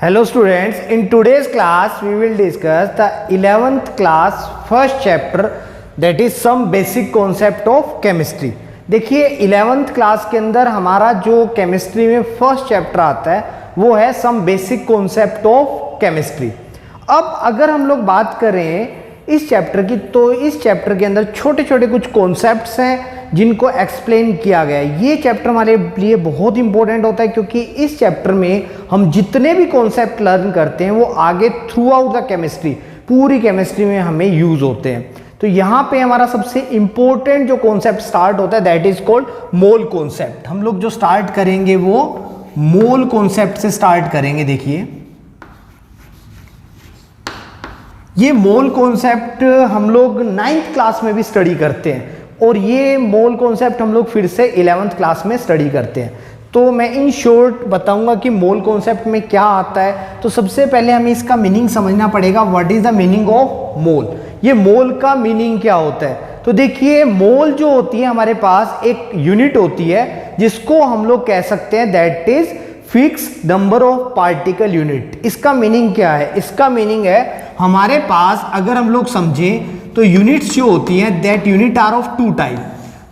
Hello students, in today's class we will discuss the 11th class first chapter that is some basic concept of chemistry। देखिए 11th class के अंदर हमारा जो chemistry में first chapter आता है वो है some basic concept of chemistry. अब अगर हम लोग बात करें इस चैप्टर की तो इस चैप्टर के अंदर छोटे छोटे कुछ कॉन्सेप्ट्स हैं जिनको एक्सप्लेन किया गया है। ये चैप्टर हमारे लिए बहुत इंपॉर्टेंट होता है क्योंकि इस चैप्टर में हम जितने भी कॉन्सेप्ट लर्न करते हैं वो आगे थ्रू आउट द केमिस्ट्री पूरी केमिस्ट्री में हमें यूज होते हैं। तो यहाँ पे हमारा सबसे इंपॉर्टेंट जो कॉन्सेप्ट स्टार्ट होता है that is called mole concept. हम लोग जो स्टार्ट करेंगे वो मोल कॉन्सेप्ट से स्टार्ट करेंगे। देखिए ये मोल कॉन्सेप्ट हम लोग 9th क्लास में भी स्टडी करते हैं और ये मोल कॉन्सेप्ट हम लोग फिर से 11th क्लास में स्टडी करते हैं। तो मैं इन शॉर्ट बताऊंगा कि मोल कॉन्सेप्ट में क्या आता है। तो सबसे पहले हमें इसका मीनिंग समझना पड़ेगा। What is the meaning of mole? ये मोल का मीनिंग क्या होता है? तो देखिए मोल जो होती है हमारे पास एक यूनिट होती है जिसको हम लोग कह सकते हैं that is fix number of particle unit. इसका मीनिंग क्या है? इसका मीनिंग है हमारे पास अगर हम लोग समझें तो यूनिट्स जो होती हैं that unit are of two type.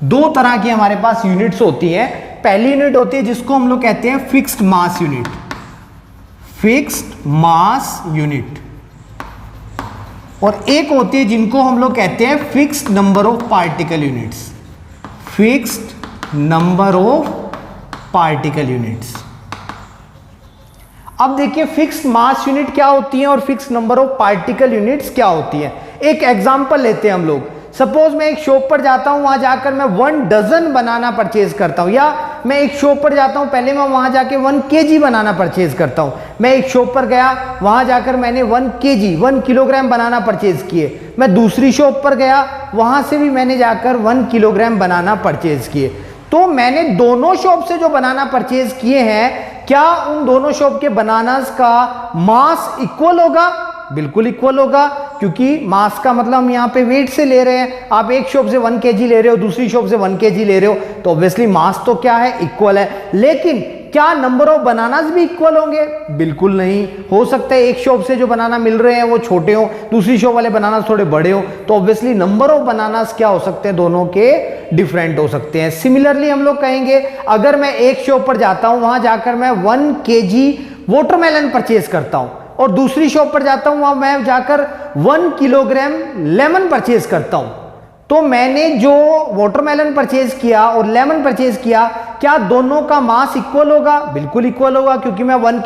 दो तरह की हमारे पास यूनिट्स होती हैं। पहली यूनिट होती है जिसको हम लोग कहते हैं fixed mass unit, fixed mass unit, और एक होती है जिनको हम लोग कहते हैं fixed number of particle units, fixed number of particle units. अब देखिए फिक्स्ड मास यूनिट क्या होती है और fixed number of particle units क्या होती है। एक एग्जांपल लेते हैं हम लोग। सपोज मैं एक शॉप पर जाता हूं, वहां जाकर मैं 1 डजन बनाना परचेज करता हूं, या मैं एक शॉप पर जाता हूं पहले मैं वहां जाके 1 kg बनाना परचेज करता हूं। मैं एक शॉप पर गया, वहां जाकर मैंने 1 kg 1 किलोग्राम बनाना परचेज किए। मैं दूसरी शॉप पर गया, वहां से भी मैंने जाकर 1 किलोग्राम बनाना परचेज किए। तो मैंने दोनों शॉप से जो बनाना परचेज किए हैं क्या उन दोनों शॉप के बनानास का मास इक्वल होगा? बिल्कुल इक्वल होगा, क्योंकि मास का मतलब हम यहाँ पे वेट से ले रहे हैं। आप एक शॉप से 1 kg ले रहे हो, दूसरी शॉप से 1 kg ले रहे हो, तो ऑब्वियसली मास तो क्या है? इक्वल है। लेकिन क्या नंबर ऑफ बनानास भी इक्वल होंगे? बिल्कुल नहीं। हो सकता है एक शॉप से जो बनाना मिल रहे हैं वो छोटे हो, दूसरी शॉप वाले बनानास थोड़े बड़े हो, तो ऑब्वियसली नंबर ऑफ बनानास क्या हो सकते हैं? दोनों के डिफरेंट हो सकते हैं। सिमिलरली हम लोग कहेंगे अगर मैं एक शॉप पर जाता हूं, वहां जाकर मैं 1 kg वाटरमेलन परचेज करता हूं और दूसरी शॉप पर जाता हूं, वहां मैं जाकर 1 किलोग्राम लेमन परचेज करता हूं, तो मैंने जो वाटरमेलन परचेज किया और लेमन परचेज किया क्या दोनों का मास इक्वल होगा? बिल्कुल इक्वल होगा, क्योंकि मैं 1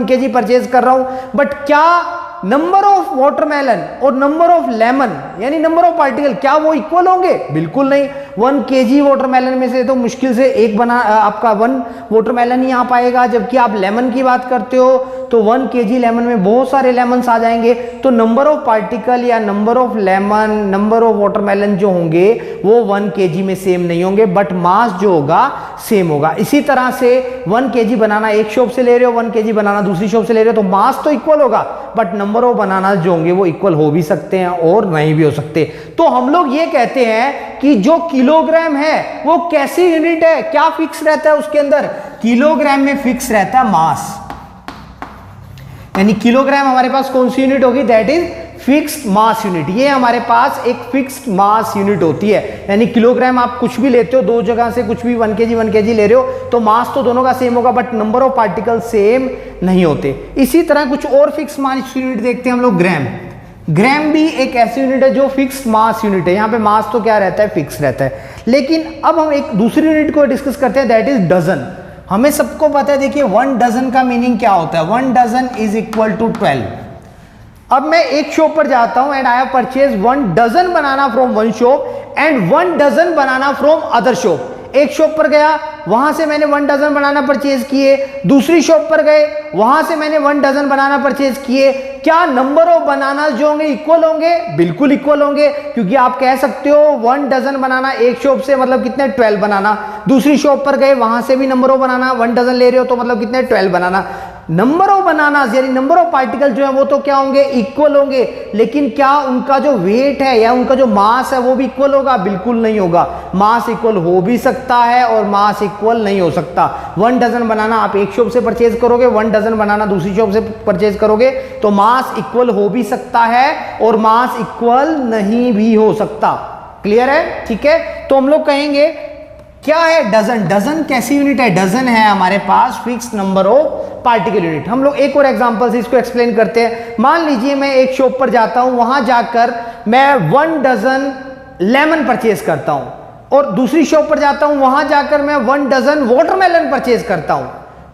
kg परचेज कर रहा हूं। बट क्या नंबर ऑफ वाटरमेलन और नंबर ऑफ लेमन यानी नंबर ऑफ पार्टिकल क्या वो इक्वल होंगे? बिल्कुल नहीं। 1 kg वाटरमेलन में से तो मुश्किल से एक आपका 1 वाटरमेलन ही आ पाएगा, जबकि आप लेमन की बात करते हो तो 1 kg लेमन में बहुत सारे लेमन्स आ जाएंगे। तो नंबर ऑफ पार्टिकल या number of lemon, number of watermelon जो होंगे वो 1 kg में सेम नहीं होंगे, बट मास जो होगा सेम होगा। इसी तरह से 1 kg बनाना एक शॉप से ले रहे हो, 1 kg बनाना दूसरी शॉप से ले रहे हो, तो मास तो इक्वल होगा, बट नंबर ऑफ बनाना जो होंगे वो इक्वल हो भी सकते हैं और नहीं भी हो सकते। तो हम लोग ये कहते हैं कि जो किलोग्राम है वो कैसी यूनिट है? क्या फिक्स रहता है उसके अंदर? किलोग्राम में फिक्स रहता है मास, यानी किलोग्राम हमारे पास कौन सी यूनिट होगी? That is fixed mass unit. ये हमारे पास एक फिक्स्ड मास यूनिट होती है, यानी किलोग्राम आप कुछ भी लेते हो, दो जगह से कुछ भी 1 kg ले रहे हो तो मास तो दोनों का सेम होगा, but number of particle same नहीं होते। इसी तरह कुछ और फिक्स्ड मास यूनिट देखते हैं हम लोग। ग्राम, ग्राम भी एक ऐसी यूनिट है जो फिक्स्ड मास यूनिट है। यहाँ पे मास तो क्या रहता है? फिक्स रहता है। लेकिन अब हम एक दूसरी यूनिट को डिस्कस करते हैं दैट इज डजन। हमें सबको पता है, देखिए 1 डजन का मीनिंग क्या होता है? 1 डजन इज इक्वल टू 12। अब मैं एक शॉप पर जाता हूं and I have purchase 1 dozen banana from 1 shop and 1 dozen banana from other shop. एक शॉप पर गया, वहां से मैंने 1 डजन बनाना परचेज किए, दूसरी शॉप पर गए, वहां से मैंने 1 डजन बनाना परचेज किए। क्या नंबर ऑफ बनाना जो होंगे इक्वल होंगे? बिल्कुल इक्वल होंगे, क्योंकि आप कह सकते हो 1 डजन बनाना एक शॉप से मतलब कितने? 12 बनाना। दूसरी शॉप पर गए, वहां से भी नंबर ऑफ बनाना 1 डजन ले रहे हो तो मतलब कितने? 12 बनाना। नंबर ऑफ बनानास यानी नंबर ऑफ पार्टिकल जो है वो तो क्या होंगे, इक्वल होंगे, लेकिन क्या उनका जो वेट है या उनका जो मास है वो भी इक्वल होगा? बिल्कुल नहीं होगा। मास इक्वल हो भी सकता है और मास इक्वल नहीं हो सकता। 1 डजन बनाना आप एक शॉप से परचेज करोगे, 1 डजन बनाना दूसरी शॉप से परचेज करोगे, तो मास इक्वल हो भी सकता है और मास इक्वल नहीं भी हो सकता। क्लियर है? ठीक है, तो हम लोग कहेंगे क्या है डजन। डजन कैसी यूनिट है? डजन है हमारे पास fix number of particle unit. हम लोग एक और एग्जांपल से इसको एक्सप्लेन करते हैं। मान लीजिए मैं एक शॉप पर जाता हूं, वहां जाकर मैं 1 डजन लेमन परचेज करता हूं, और दूसरी शॉप पर जाता हूं, वहां जाकर मैं 1 डजन वाटरमेलन परचेज करता हूं।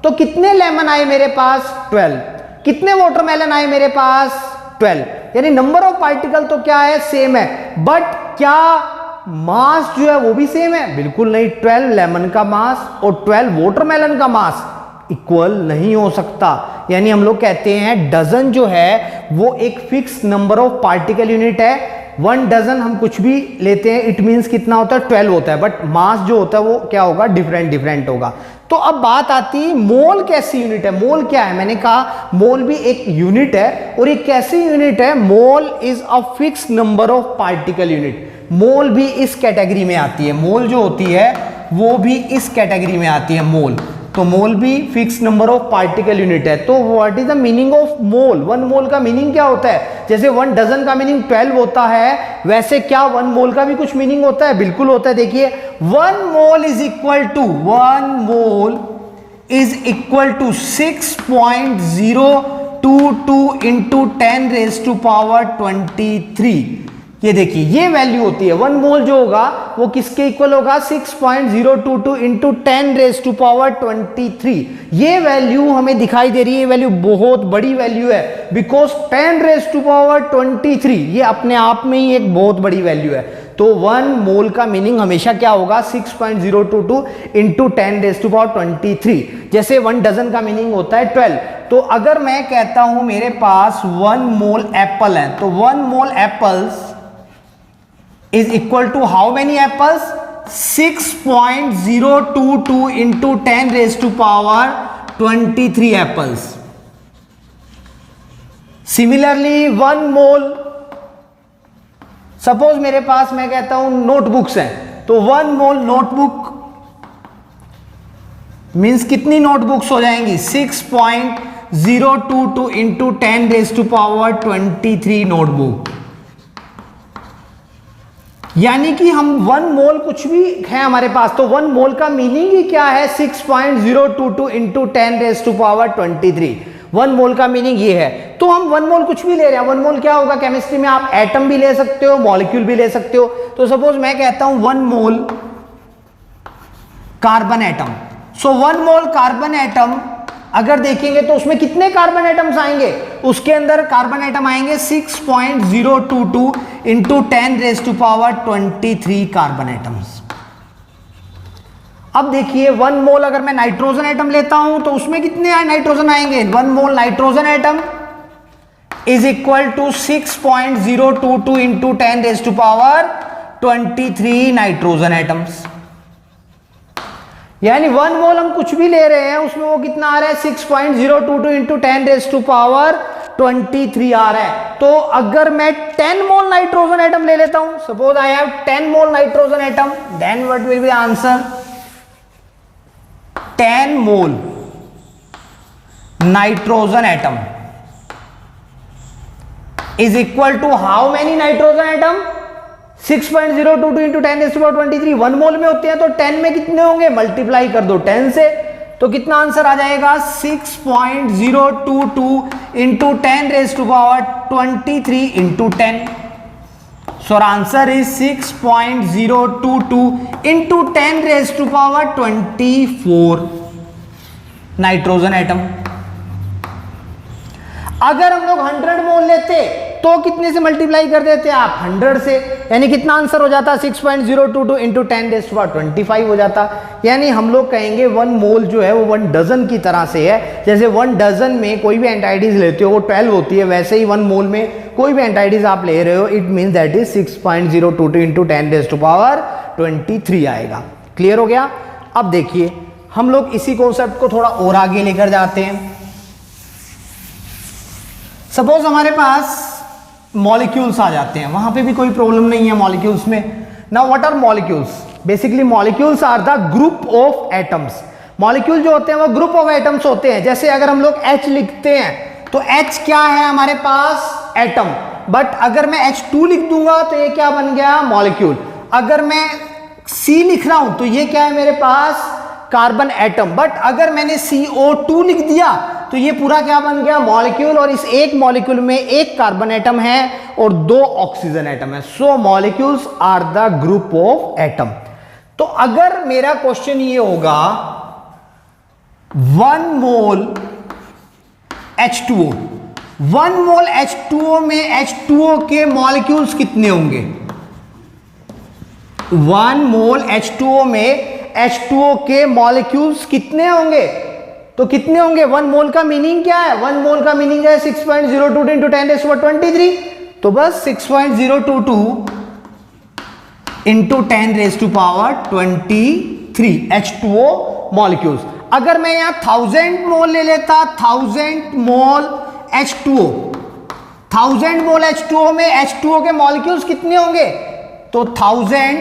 तो कितने लेमन आए मेरे पास? 12। कितने वाटरमेलन आए मेरे पास? 12। यानी नंबर ऑफ पार्टिकल तो क्या है, सेम है, बट क्या मास जो है वो भी सेम है? बिल्कुल नहीं। 12 लेमन का मास और 12 वाटरमेलन का मास इक्वल नहीं हो सकता। यानी हम लोग कहते हैं डजन जो है वो एक fix number of particle unit है। 1 डजन हम कुछ भी लेते हैं, इट मींस कितना होता है? 12 होता है, बट मास जो होता है वो क्या होगा? डिफरेंट होगा। तो अब बात आती है मोल कैसी यूनिट है? मोल क्या है? मैंने कहा मोल भी एक यूनिट है, और एक कैसी यूनिट है? Mole is a fix number of particle unit. Mole भी इस कैटेगरी में आती है। मोल जो होती है वो भी इस कैटेगरी में आती है, मोल। तो मोल भी fix number of particle unit है। तो what is the meaning of mole? 1 मोल का मीनिंग क्या होता है? जैसे 1 डजन का मीनिंग 12 होता है, वैसे क्या 1 मोल का भी कुछ मीनिंग होता है? बिल्कुल होता है। देखिए 1 mole is equal to 6.022 into 10 raise to power 23। ये देखिए ये वैल्यू होती है। 1 मोल जो होगा वो किसके इक्वल होगा? 6.022 इंटू 10 रेज टू पावर 23। ये वैल्यू हमें दिखाई दे रही है, ये वैल्यू बहुत बड़ी वैल्यू है, बिकॉज 10 रेज टू पावर 23 ये अपने आप में ही एक बहुत बड़ी वैल्यू है। तो 1 मोल का मीनिंग हमेशा क्या होगा? 6.022 इंटू 10 रेज टू पावर 23। जैसे 1 डजन का मीनिंग होता है 12। तो अगर मैं कहता हूं मेरे पास 1 मोल एप्पल है, तो 1 मोल apples is equal to how many apples? 6.022 into 10 raised to power 23 apples. Similarly 1 mole, suppose मेरे पास मैं कहता हूं नोटबुक्स हैं, तो 1 मोल नोटबुक मींस कितनी नोटबुक्स हो जाएंगी? 6.022 into 10 raised to power 23 notebook. यानी कि हम 1 मोल कुछ भी है हमारे पास, तो 1 मोल का मीनिंग ही क्या है? 6.022 इंटू 10 रेज टू पावर 23। 1 मोल का मीनिंग ये है। तो हम 1 मोल कुछ भी ले रहे हैं। 1 मोल क्या होगा? केमिस्ट्री में आप एटम भी ले सकते हो, मॉलिक्यूल भी ले सकते हो। तो सपोज मैं कहता हूं 1 मोल कार्बन एटम। सो 1 मोल कार्बन एटम अगर देखेंगे तो उसमें कितने कार्बन एटम्स आएंगे? उसके अंदर कार्बन एटम आएंगे 6.022 into 10 raise to power 23 carbon atoms. अब देखिए 1 मोल अगर मैं नाइट्रोजन एटम लेता हूं तो उसमें कितने नाइट्रोजन आएंगे? 1 mole nitrogen atom is equal to 6.022 into 10 raise to power 23 nitrogen atoms. यानी 1 मोल हम कुछ भी ले रहे हैं उसमें वो कितना आ रहा है? 6.022 इंटू 10 रेज टू पावर 23 आ रहा है। तो अगर मैं 10 मोल नाइट्रोजन एटम ले लेता हूं, suppose I have 10 mole nitrogen atom, then what will be answer? 10 mole nitrogen atom is equal to how many nitrogen atom? 6.022 into 10 raise to power 23। 1 mole में होते हैं तो 10 में कितने होंगे? मल्टीप्लाई कर दो 10 से, तो कितना आंसर आ जाएगा? 6.022 into 10 raise to power 23 into 10। So answer is 6.022 into 10 raise to power 24 nitrogen atom. अगर हम लोग 100 मोल लेते तो कितने से मल्टीप्लाई कर देते आप? 100 से, यानी कितना आंसर हो जाता? 6.022 इंटू 10 रेज़ टू पावर 25 हो जाता। यानी हम लोग कहेंगे 1 मोल जो है वो 1 डजन की तरह से है। जैसे 1 डजन में कोई भी एंटाइडीज लेते हो वो 12 होती है, वैसे ही 1 मोल में कोई भी एंटाइडीज आप ले रहे हो, it means that is 6.022 into 10 raise to power 23 आएगा। क्लियर हो गया? अब देखिए हम लोग इसी कॉन्सेप्ट को थोड़ा और आगे लेकर जाते हैं। सपोज हमारे पास मॉलिक्यूल्स आ जाते हैं, वहां पे भी कोई प्रॉब्लम नहीं है मॉलिक्यूल्स में। Now what are molecules? Basically molecules are the group of atoms. Molecule जो होते हैं वो ग्रुप ऑफ एटम्स होते हैं। जैसे अगर हम लोग H लिखते हैं तो H क्या है हमारे पास? एटम। बट अगर मैं H2 लिख दूंगा तो ये क्या बन गया? मॉलिक्यूल। अगर मैं C लिख रहा हूं तो ये क्या है मेरे पास? Carbon atom. बट अगर मैंने CO2 लिख दिया तो ये पूरा क्या बन गया? मॉलिक्यूल। और इस एक मॉलिक्यूल में एक कार्बन एटम है और 2 ऑक्सीजन एटम है। So molecules are the group of atom. तो अगर मेरा क्वेश्चन ये होगा 1 मोल H2O, 1 मोल H2O में H2O के मॉलिक्यूल्स कितने होंगे? 1 मोल H2O में H2O के मॉलिक्यूल्स कितने होंगे? तो कितने होंगे? 1 मोल का मीनिंग क्या है? 1 मोल का मीनिंग है 6.02 into 10⁻23। तो बस 6.022 into 10⁻23 H2O मॉलिक्यूल्स। अगर मैं यहां 1000 मोल ले लेता, 1000 मोल H2O, 1000 मोल H2O में H2O के मॉलिक्यूल्स कितने होंगे? तो 1000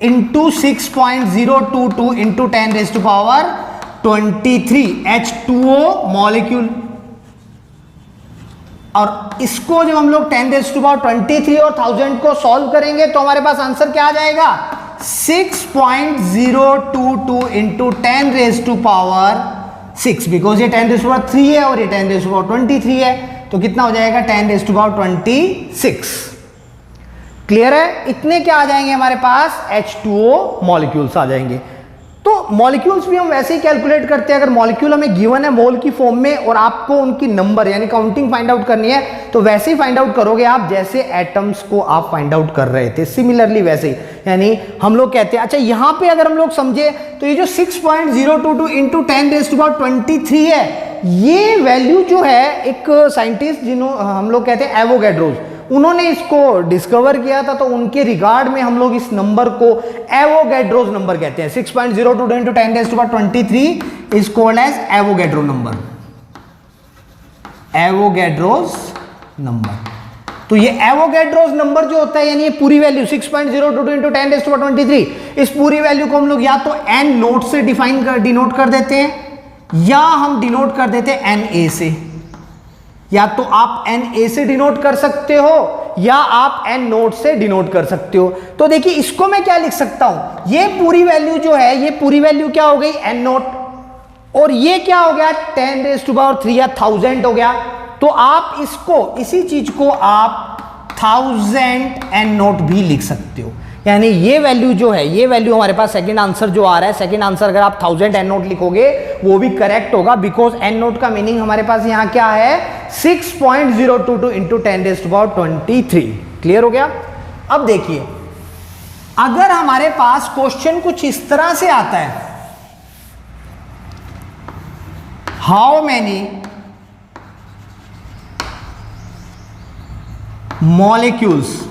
इंटू 6.022 इंटू 10⁻23 H2O मॉलिक्यूल। और इसको जब हम लोग 10⁻23 और 1000 को सॉल्व करेंगे तो हमारे पास आंसर क्या आ जाएगा? 6.022 इंटू 10⁻6, बिकॉज ये 10⁻3 है और ये 10⁻23 है, तो कितना हो जाएगा? 10⁻26। क्लियर है? इतने क्या आ जाएंगे हमारे पास? H2O मॉलिक्यूल्स आ जाएंगे। तो मॉलिक्यूल्स भी हम वैसे ही कैलकुलेट करते हैं। अगर मॉलिक्यूल हमें गिवन है मोल की फॉर्म में और आपको उनकी नंबर यानी काउंटिंग फाइंड आउट करनी है तो वैसे ही फाइंड आउट करोगे आप जैसे एटम्स को आप फाइंड आउट कर रहे थे, सिमिलरली वैसे ही। यानी हम लोग कहते हैं, अच्छा यहां पे अगर हम लोग समझे तो ये जो 6.022 इंटू 10⁻23 है, ये वैल्यू जो है एक साइंटिस्ट जिन्होंने हम लोग कहते हैं एवोगैड्रोस, उन्होंने इसको डिस्कवर किया था। तो उनके रिगार्ड में हम लोग इस नंबर को एवोगैड्रोस नंबर कहते हैं। 6.022 into 10⁻23 is called as Avogadro number, Avogadro's number. तो ये एवोगैड्रोस नंबर जो होता है यानी ये पूरी वैल्यू 6.022 इंटू 10⁻23, इस पूरी वैल्यू को हम लोग या तो n नोट से डिनोट कर देते हैं या हम डिनोट कर देते हैं Na से। या तो आप Na से डिनोट कर सकते हो या आप n नोट से डिनोट कर सकते हो। तो देखिए इसको मैं क्या लिख सकता हूं? ये पूरी वैल्यू जो है, ये पूरी वैल्यू क्या हो गई? n note. और ये क्या हो गया? 10⁻³ या 1000 हो गया। तो आप इसको, इसी चीज को आप 1000 n नोट भी लिख सकते हो। यानी ये वैल्यू जो है, ये वैल्यू हमारे पास सेकंड आंसर जो आ रहा है, सेकंड आंसर अगर आप 1000 n नोट लिखोगे वो भी करेक्ट होगा, बिकॉज n नोट का मीनिंग हमारे पास यहां क्या है? 6.022 इंटू 10⁻23। क्लियर हो गया? अब देखिए अगर हमारे पास क्वेश्चन कुछ इस तरह से आता है, how many molecules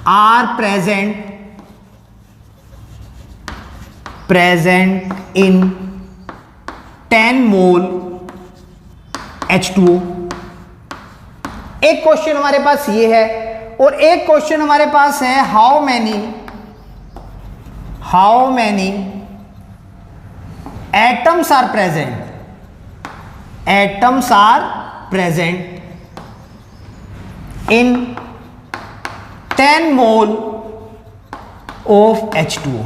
are present in 10 mole H2O। एक क्वेश्चन हमारे पास ये है और एक क्वेश्चन हमारे पास है how many atoms are present in 10 mole of H2O।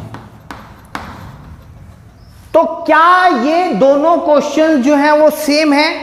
तो क्या ये दोनों क्वेश्चन जो हैं वो सेम है?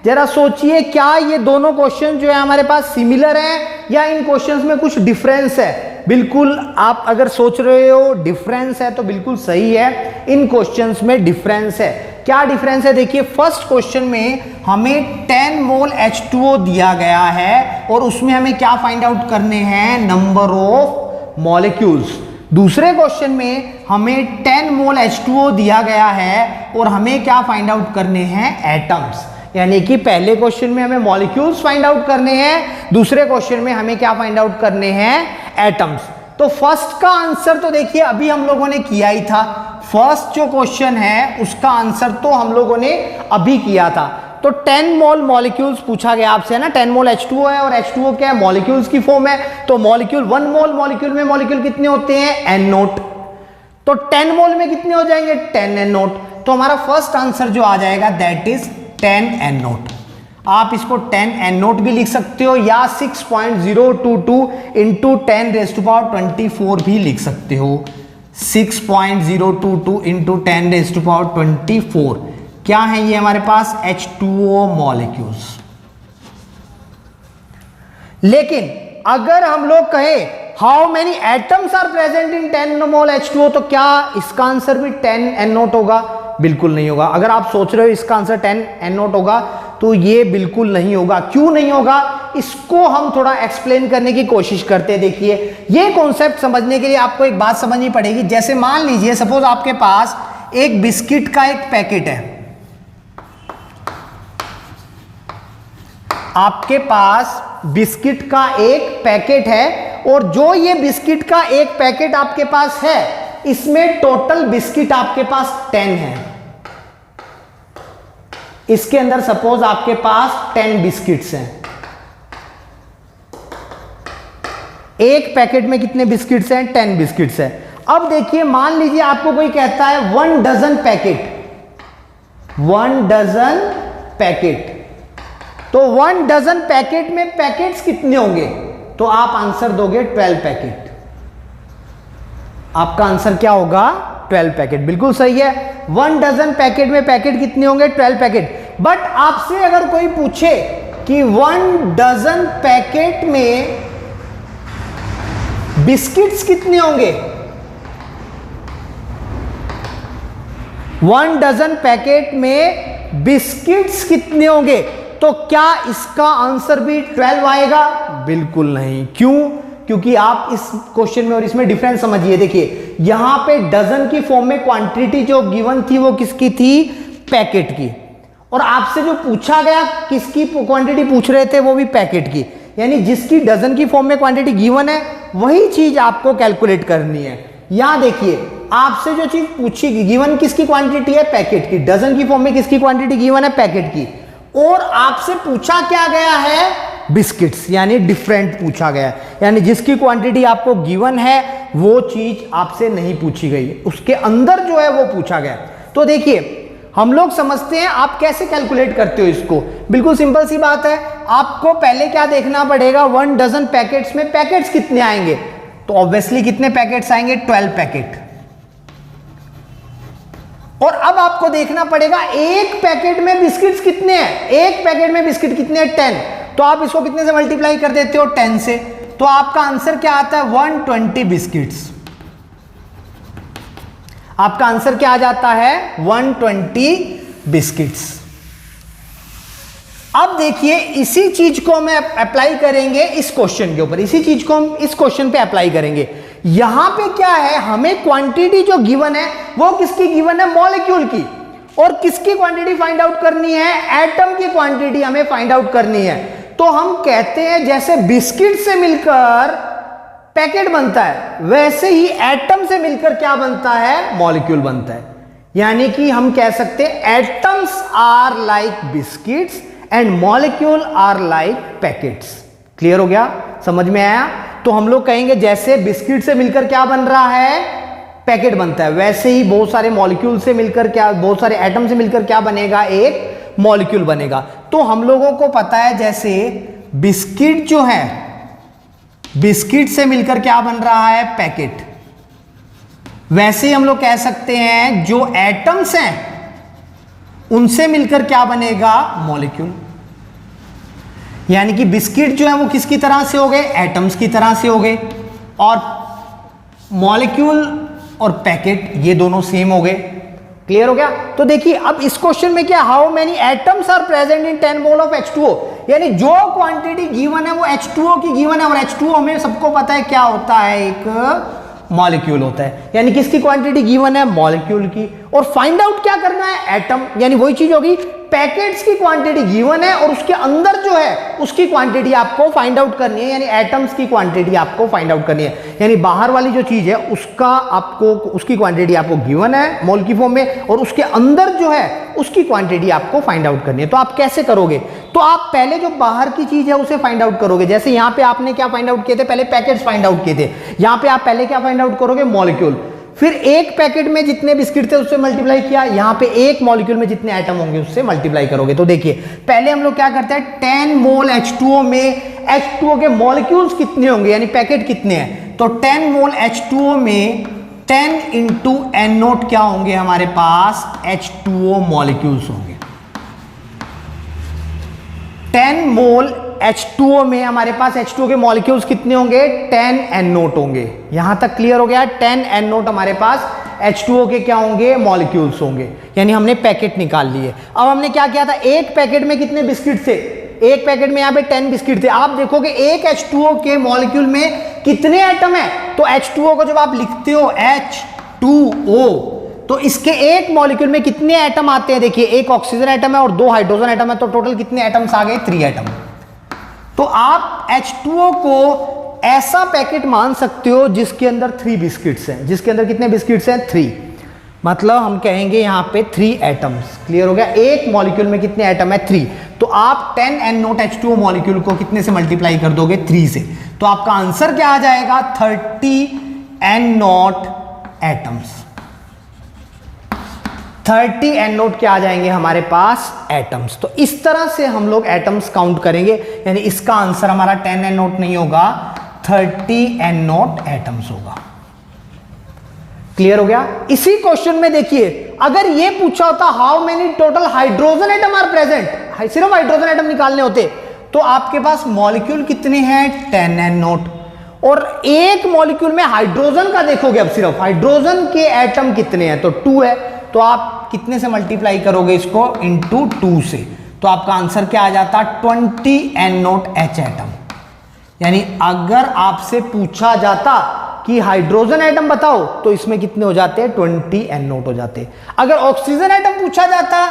जरा सोचिए, क्या ये दोनों क्वेश्चन जो है हमारे पास सिमिलर हैं या इन क्वेश्चंस में कुछ डिफरेंस है? बिल्कुल, आप अगर सोच रहे हो डिफरेंस है तो बिल्कुल सही है, इन क्वेश्चंस में डिफरेंस है। क्या डिफरेंस है? देखिए फर्स्ट क्वेश्चन में हमें 10 मोल H2O दिया गया है और उसमें हमें क्या फाइंड आउट करने हैं? Number of molecules. दूसरे क्वेश्चन में हमें 10 मोल H2O दिया गया है और हमें क्या फाइंड आउट करने हैं? एटम्स। यानी कि पहले क्वेश्चन में हमें मॉलिक्यूल्स फाइंड आउट करने हैं, दूसरे क्वेश्चन में हमें क्या फाइंड आउट करने हैं? एटम्स। तो फर्स्ट का आंसर तो देखिए अभी हम लोगों ने किया ही था। फर्स्ट जो क्वेश्चन है उसका आंसर तो हम लोगों ने अभी किया था। तो तो 10 मोल मॉलिक्यूल्स पूछा गया आपसे, है ना। 10 मोल H2O है और H2O क्या है, मॉलिक्यूल्स की फॉर्म है। तो मॉलिक्यूल 1 मोल मॉलिक्यूल में मॉलिक्यूल कितने होते हैं, N नोट। तो 10 मोल में कितने हो जाएंगे, 10 N नोट। तो हमारा फर्स्ट आंसर जो आ जाएगा दैट इज 10 N नोट। आप इसको 10 N नोट भी लिख सकते हो या 6.022 इंटू 10⁻24 भी लिख सकते हो। 6.022 इंटू 10⁻24 क्या है ये हमारे पास, H2O मॉलिक्यूल्स। लेकिन अगर हम लोग कहें how many atoms are present in 10 mole H2O, तो क्या इसका आंसर भी 10 N नोट होगा, बिल्कुल नहीं होगा। अगर आप सोच रहे हो इसका आंसर 10 N नोट होगा तो ये बिल्कुल नहीं होगा। क्यों नहीं होगा, इसको हम थोड़ा एक्सप्लेन करने की कोशिश करते हैं। देखिए, ये कॉन्सेप्ट समझने के लिए आपको एक बात समझनी पड़ेगी। जैसे मान लीजिए सपोज आपके पास एक बिस्किट का एक पैकेट है, आपके पास बिस्किट का एक पैकेट है और जो ये बिस्किट का एक पैकेट आपके पास है इसमें टोटल बिस्किट आपके पास 10 है। इसके अंदर सपोज आपके पास 10 बिस्किट्स हैं। एक पैकेट में कितने बिस्किट्स हैं, 10 बिस्किट्स हैं। अब देखिए, मान लीजिए आपको कोई कहता है 1 डजन पैकेट, 1 डजन पैकेट। तो 1 डजन पैकेट में पैकेट्स कितने होंगे, तो आप आंसर दोगे 12 पैकेट। आपका आंसर क्या होगा, 12 पैकेट। बिल्कुल सही है, 1 डजन पैकेट में पैकेट कितने होंगे, 12 पैकेट। बट आपसे अगर कोई पूछे कि 1 डजन पैकेट में बिस्किट्स कितने होंगे, 1 डजन पैकेट में बिस्किट्स कितने होंगे, तो क्या इसका आंसर भी 12 आएगा, बिल्कुल नहीं। क्यों, क्योंकि आप इस क्वेश्चन में और इसमें डिफरेंस समझिए। देखिए, यहां पे डजन की फॉर्म में क्वांटिटी जो गिवन थी वो किसकी थी, पैकेट की। और आपसे जो पूछा गया किसकी क्वांटिटी पूछ रहे थे, वो भी पैकेट की। यानी जिसकी डजन की फॉर्म में क्वांटिटी गिवन है वही चीज आपको कैलकुलेट करनी है। यहां देखिए, आपसे जो चीज पूछी गिवन किसकी क्वांटिटी है, पैकेट की। डजन की फॉर्म में किसकी क्वांटिटी गिवन है, पैकेट की। और आपसे पूछा क्या गया है, बिस्किट्स, यानी डिफरेंट पूछा गया है। यानी जिसकी क्वांटिटी आपको गिवन है वो चीज आपसे नहीं पूछी गई, उसके अंदर जो है वो पूछा गया। तो देखिए, हम लोग समझते हैं आप कैसे कैलकुलेट करते हो इसको। बिल्कुल सिंपल सी बात है, आपको पहले क्या देखना पड़ेगा, 1 डजन पैकेट्स में पैकेट्स कितने आएंगे, तो ऑब्वियसली कितने पैकेट्स आएंगे, 12 पैकेट। और अब आपको देखना पड़ेगा एक पैकेट में बिस्किट्स कितने हैं, एक पैकेट में बिस्किट कितने हैं, 10। तो आप इसको कितने से मल्टीप्लाई कर देते हो, 10 से। तो आपका आंसर क्या आता है, 120 बिस्किट्स। आपका आंसर क्या आ जाता है, 120 बिस्किट्स। अब देखिए, इसी चीज को हम अप्लाई करेंगे इस क्वेश्चन के ऊपर, इसी चीज को हम इस क्वेश्चन पे अप्लाई करेंगे। यहां पे क्या है, हमें क्वांटिटी जो गिवन है वो किसकी गिवन है, मॉलिक्यूल की। और किसकी क्वांटिटी फाइंड आउट करनी है, एटम की क्वांटिटी हमें फाइंड आउट करनी है। तो हम कहते हैं जैसे बिस्किट से मिलकर पैकेट बनता है, वैसे ही एटम से मिलकर क्या बनता है, मॉलिक्यूल बनता है। यानी कि हम कह सकते हैं atoms are like biscuits and molecule are like packets. Clear हो गया, समझ में आया। तो हम लोग कहेंगे जैसे बिस्किट से मिलकर क्या बन रहा है, पैकेट बनता है, वैसे ही बहुत सारे मॉलिक्यूल से मिलकर क्या, बहुत सारे एटम से मिलकर क्या बनेगा, एक मॉलिक्यूल बनेगा। तो हम लोगों को पता है जैसे बिस्किट जो है, बिस्किट से मिलकर क्या बन रहा है, पैकेट, वैसे ही हम लोग कह सकते हैं जो एटम्स हैं उनसे मिलकर क्या बनेगा, मॉलिक्यूल। यानी कि बिस्किट जो है वो किसकी तरह से हो गए, एटम्स की तरह से हो गए, और मॉलिक्यूल और पैकेट ये दोनों सेम हो गए। क्लियर हो गया। तो देखिए, अब इस क्वेश्चन में क्या, how many atoms are present in 10 mole of H2O, यानी जो क्वांटिटी गिवन है वो H2O की गिवन है। और H2O हमें सबको पता है क्या होता है, एक मॉलिक्यूल होता है। यानी किसकी क्वांटिटी गिवन है? मॉलिक्यूल की। और फाइंड आउट क्या करना है? एटम। यानी वही चीज होगी, पैकेट्स की क्वांटिटी गिवन है और उसके अंदर जो है उसकी क्वांटिटी आपको फाइंड आउट करनी है, यानी एटम्स की क्वांटिटी आपको फाइंड आउट करनी है। यानी बाहर वाली जो चीज है उसका आपको, उसकी क्वांटिटी आपको गिवन है मोल की फॉर्म में, और उसके अंदर जो है उसकी क्वांटिटी आपको फाइंड आउट करनी है। तो आप कैसे करोगे? तो आप पहले जो बाहर की चीज है उसे फाइंड आउट करोगे। जैसे यहाँ पे आपने क्या फाइंड आउट किए थे? पहले पैकेट्स फाइंड आउट किए थे। यहाँ पे आप पहले क्या फाइंड आउट करोगे? मॉलिक्यूल। फिर एक पैकेट में जितने बिस्किट थे उससे मल्टीप्लाई किया, यहाँ पे एक मॉलिक्यूल में जितने एटम होंगे उससे मल्टीप्लाई करोगे। तो देखिए पहले हम लोग क्या करते हैं, 10 मोल H2O में H2O के मॉलिक्यूल्स कितने होंगे, यानी पैकेट कितने हैं। तो 10 मोल H2O में 10 इंटू N0 क्या होंगे हमारे पास? H2O मॉलिक्यूल्स होंगे। 10 मोल H2O में हमारे पास H2O के मॉलिक्यूल्स कितने होंगे? 10 N0 होंगे। यहां तक क्लियर हो गया? 10 N0 हमारे पास H2O के क्या होंगे? मॉलिक्यूल्स होंगे। यानी हमने पैकेट निकाल लिए। अब हमने क्या किया था, एक पैकेट में कितने बिस्किट थे? एक पैकेट में यहां पे 10 बिस्किट थे। आप देखोगे एक H2O के मॉलिक्यूल में कितने एटम है? तो H2O को जब आप लिखते हो H2O, तो इसके एक मॉलिक्यूल में कितने एटम आते हैं? देखिए एक ऑक्सीजन एटम है और 2 हाइड्रोजन एटम है, तो टोटल कितने एटम्स आ गए? 3 एटम। तो आप H2O को ऐसा पैकेट मान सकते हो जिसके अंदर 3 बिस्किट्स हैं। जिसके अंदर कितने बिस्किट्स हैं? 3। मतलब हम कहेंगे यहां पे 3 एटम्स। क्लियर हो गया? एक मॉलिक्यूल में कितने एटम है? 3। तो आप 10 N0 H2O मॉलिक्यूल को कितने से मल्टीप्लाई कर दोगे? 3 से। तो आपका आंसर क्या आ जाएगा? 30 N0 एटम्स। 30 N0 क्या आ जाएंगे हमारे पास? एटम्स। तो इस तरह से हम लोग एटम्स काउंट करेंगे। यानी इसका आंसर हमारा 10 N0 नहीं होगा, 30 N0 एटम्स होगा। क्लियर हो गया? इसी क्वेश्चन में देखिए अगर ये पूछा होता how many total hydrogen atom are present, सिर्फ हाइड्रोजन एटम निकालने होते, तो आपके पास मॉलिक्यूल कितने हैं? 10 N0। और एक मॉलिक्यूल में हाइड्रोजन का देखोगे, अब सिर्फ हाइड्रोजन के एटम कितने हैं? तो 2 है। तो आप कितने से मल्टीप्लाई करोगे इसको? इंटू 2 से। तो आपका आंसर क्या आ जाता? 20 N0H एटम। यानी अगर आपसे पूछा जाता कि हाइड्रोजन एटम बताओ, तो इसमें कितने हो जाते हैं? 20 N0 हो जाते। अगर ऑक्सीजन एटम पूछा जाता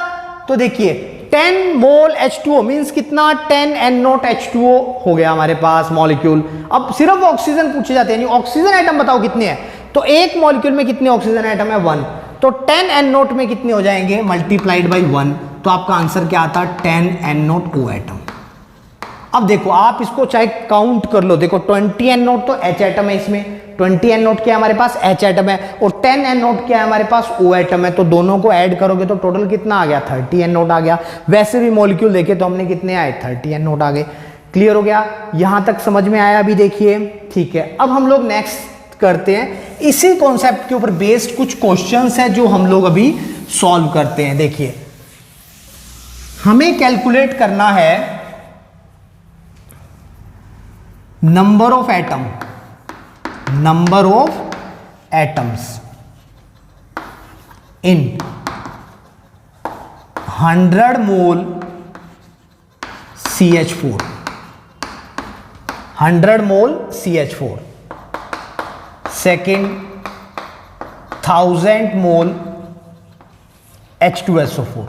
तो देखिए 10 मोल H2O मींस कितना? 10 N0 H2O हो गया हमारे पास मॉलिक्यूल। अब सिर्फ ऑक्सीजन पूछे जाते हैं, यानी ऑक्सीजन एटम बताओ कितने हैं? तो एक मॉलिक्यूल में कितने ऑक्सीजन एटम है? 1। तो 10 N0 में कितने हो जाएंगे? Multiplied by 1। तो आपका आंसर क्या आता? 10 N0O एटम। अब देखो आप इसको चाहे काउंट कर लो, देखो 20 N0 तो H एटम है, इसमें 20 N0 क्या है हमारे पास? H एटम है, और 10 N0 क्या है हमारे पास? O एटम है। तो दोनों को ऐड करोगे तो टोटल कितना आ गया? 30 N0 आ गया। वैसे भी मॉलिक्यूल देखे तो हमने कितने आए? 30 N0 आ गए। क्लियर हो गया? यहां तक समझ में आया? अभी देखिए ठीक है। अब हम लोग नेक्स्ट करते हैं, इसी कॉन्सेप्ट के ऊपर बेस्ड कुछ क्वेश्चंस है जो हम लोग अभी सॉल्व करते हैं। देखिए हमें कैलकुलेट करना है number of atom, number of atoms in 100 mole CH4, 100 mole CH4। Second 1000 mole H2SO4,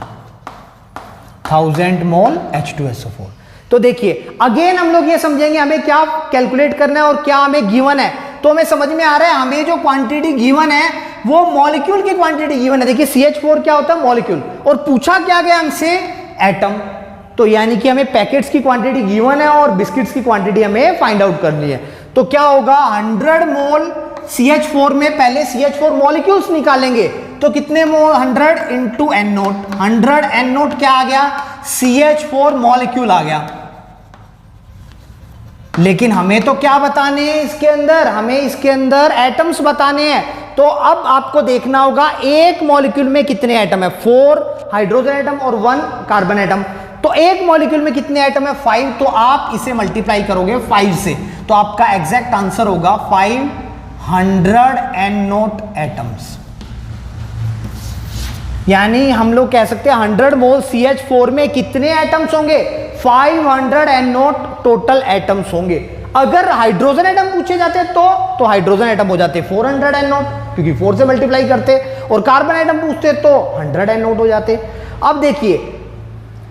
1000 mole H2SO4। तो देखिए अगेन हम लोग ये समझेंगे हमें क्या कैलकुलेट करना है और क्या हमें गिवन है। तो हमें समझ में आ रहा है हमें जो क्वांटिटी गिवन है वो मॉलिक्यूल की क्वांटिटी गिवन है। देखिए CH4 क्या होता है? मॉलिक्यूल। और पूछा क्या गया हमसे? एटम। तो यानी कि हमें पैकेट्स की क्वांटिटी गिवन है और बिस्किट्स की क्वांटिटी हमें फाइंड आउट करनी है। तो क्या होगा? 100 मोल CH4 में पहले CH4 मॉलिक्यूल्स निकालेंगे, तो कितने मोल? 100 इंटू N0। 100 N0 क्या आ गया? CH4 मॉलिक्यूल आ गया। लेकिन हमें तो क्या बताने हैं इसके अंदर? हमें इसके अंदर एटम्स बताने हैं। तो अब आपको देखना होगा एक मॉलिक्यूल में कितने एटम है? 4 हाइड्रोजन एटम और 1 कार्बन एटम। तो एक मॉलिक्यूल में कितने एटम है? 5। तो आप इसे मल्टीप्लाई करोगे 5 से, तो आपका एग्जैक्ट आंसर होगा 500 N0 एटम्स। यानी हम लोग कह सकते हैं 100 मोल CH4 में कितने एटम्स होंगे? 500 N0 टोटल एटम्स होंगे। अगर हाइड्रोजन एटम पूछे जाते तो हाइड्रोजन एटम हो जाते 400 एन नॉट, क्योंकि 4 से मल्टीप्लाई करते, और कार्बन एटम पूछते तो 100 एन नॉट हो जाते। अब देखिए,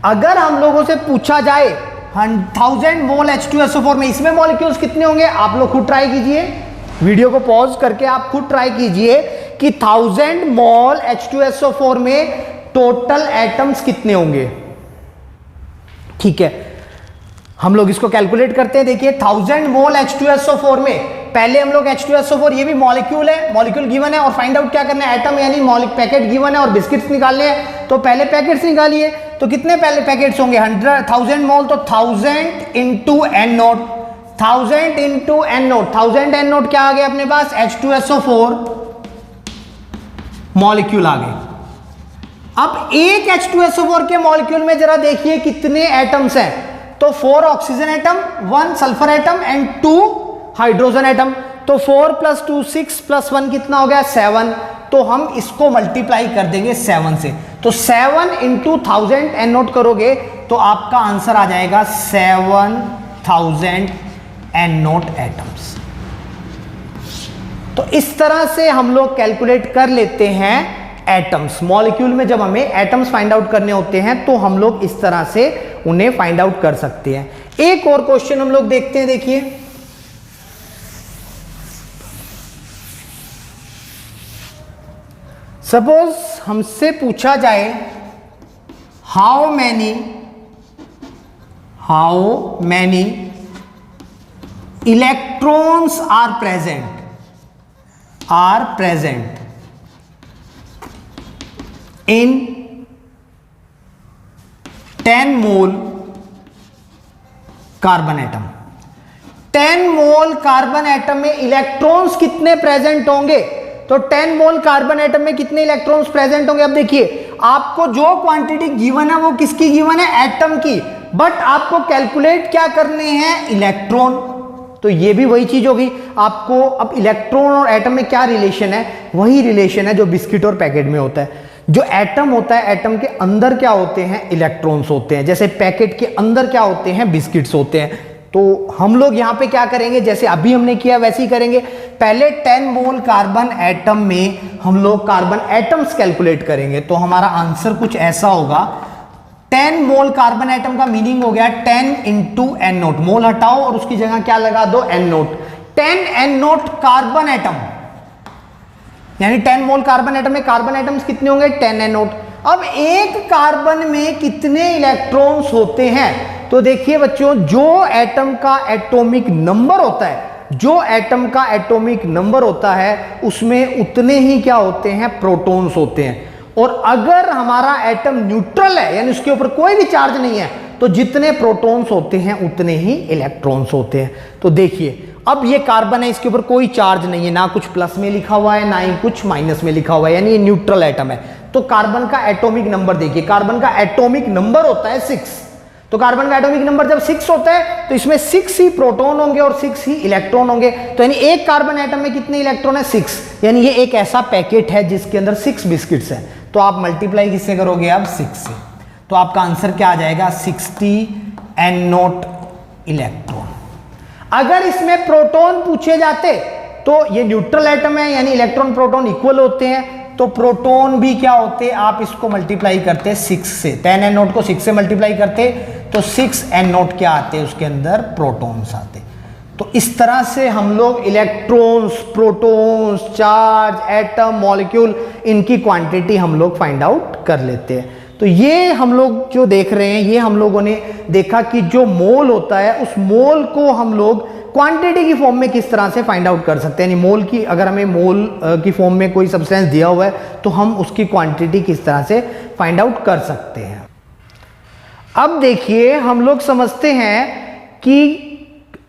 अगर हम लोगों से पूछा जाए 1000 मोल H2SO4 में, इसमें मॉलिक्यूल्स कितने होंगे, आप लोग खुद ट्राई कीजिए, वीडियो को पॉज करके आप खुद ट्राई कीजिए कि 1000 मोल H2SO4 में टोटल एटम्स कितने होंगे। ठीक है, हम लोग इसको कैलकुलेट करते हैं। देखिए 1000 मोल H2SO4 में, पहले हम लोग H2SO4, ये भी मॉलिक्यूल है, मॉलिक्यूल गिवन है, और फाइंड आउट क्या करना है, एटम यानी पैकेट गिवन है और बिस्किट्स निकालने हैं। तो पहले पैकेट्स निकालिए, तो कितने पहले पैकेट्स होंगे, 1000 मोल, तो 1000 into N nought, 1000 into N nought, 1000 N nought क्या आ गया अपने पास, H2SO4 मॉलिक्यूल आ गए। अब एक H2SO4 के मॉलिक्यूल में जरा देखिए कितने एटम्स हैं, तो 4 oxygen atom, 1 sulphur atom and 2 hydrogen atom. तो 4 + 2 6 + 1 कितना हो गया, 7। तो हम इसको मल्टीप्लाई कर देंगे 7 से, तो 7 इंटू 1000 एन नोट करोगे तो आपका आंसर आ जाएगा 7000 एन नोट एटम्स। तो इस तरह से हम लोग कैलकुलेट कर लेते हैं एटम्स। मॉलिक्यूल में जब हमें एटम्स फाइंड आउट करने होते हैं तो हम लोग इस तरह से उन्हें फाइंड आउट कर सकते हैं। एक और क्वेश्चन हम लोग देखते हैं, देखिए सपोज हमसे पूछा जाए how many electrons are present in 10 mole carbon atom. 10 mole carbon atom में इलेक्ट्रॉन्स कितने प्रेजेंट होंगे, तो 10 मोल कार्बन एटम में कितने इलेक्ट्रॉन्स प्रेजेंट होंगे। अब देखिए आपको जो क्वांटिटी गिवन है वो किसकी गिवन है, एटम की, बट आपको कैलकुलेट क्या करने हैं, इलेक्ट्रॉन। तो ये भी वही चीज होगी आपको। अब इलेक्ट्रॉन और एटम में क्या रिलेशन है, वही रिलेशन है जो बिस्किट और पैकेट में होता है। जो एटम होता है, एटम के अंदर क्या होते हैं, इलेक्ट्रॉन्स होते हैं, जैसे पैकेट के अंदर क्या होते हैं, बिस्किट्स होते हैं। तो हम लोग यहां पे क्या करेंगे, जैसे अभी हमने किया वैसे ही करेंगे। पहले 10 मोल कार्बन एटम में हम लोग कार्बन एटम्स कैलकुलेट करेंगे, तो हमारा आंसर कुछ ऐसा होगा। 10 मोल कार्बन एटम का मीनिंग हो गया 10 इंटू एन नोट, मोल हटाओ और उसकी जगह क्या लगा दो, N nought. 10 N nought carbon atom, यानी 10 मोल कार्बन एटम में कार्बन एटम्स कितने होंगे, 10 एन नोट। अब एक कार्बन में कितने इलेक्ट्रॉन्स होते हैं, तो देखिए बच्चों, जो एटम का एटॉमिक नंबर होता है, जो एटम का एटॉमिक नंबर होता है उसमें उतने ही क्या होते हैं, प्रोटॉन्स होते हैं। और अगर हमारा एटम न्यूट्रल है, यानी उसके ऊपर कोई भी चार्ज नहीं है, तो जितने प्रोटॉन्स होते हैं उतने ही इलेक्ट्रॉन्स होते हैं। तो देखिए अब ये कार्बन है, इसके ऊपर कोई चार्ज नहीं है, ना कुछ प्लस में लिखा हुआ है ना ही कुछ माइनस में लिखा हुआ है, यानी ये न्यूट्रल एटम है। तो कार्बन का एटॉमिक नंबर देखिए, कार्बन का एटॉमिक नंबर होता है 6। तो कार्बन का एटॉमिक नंबर जब 6 होता है तो इसमें 6 ही प्रोटॉन होंगे और 6 ही इलेक्ट्रॉन होंगे। तो यानी एक कार्बन एटम में कितने इलेक्ट्रॉन है, 6। यानी ये एक ऐसा पैकेट है जिसके अंदर 6 बिस्किट्स हैं। तो आप मल्टीप्लाई किससे करोगे, आप 6 से। तो आपका आंसर क्या आ जाएगा, 60 एन नोट इलेक्ट्रॉन। अगर इसमें प्रोटॉन पूछे जाते तो ये न्यूट्रल एटम है, यानी इलेक्ट्रॉन प्रोटॉन इक्वल होते हैं, तो प्रोटॉन भी क्या होते, आप इसको मल्टीप्लाई करते 6 से, 10 एन नोट को 6 से मल्टीप्लाई करते तो 6 एन नोट क्या आते, उसके अंदर प्रोटॉन्स आते। तो इस तरह से हम लोग electrons, protons, charge, atom, molecule, इनकी क्वांटिटी हम लोग फाइंड आउट कर लेते हैं। तो ये हम लोग जो देख रहे हैं, ये हम लोगों ने देखा कि जो मोल होता है उस मोल को हम लोग क्वांटिटी की फॉर्म में किस तरह से फाइंड आउट कर सकते हैं। यानी मोल की, अगर हमें मोल की फॉर्म में कोई सब्सटेंस दिया हुआ है तो हम उसकी क्वांटिटी किस तरह से फाइंड आउट कर सकते हैं। अब देखिए हम लोग समझते हैं कि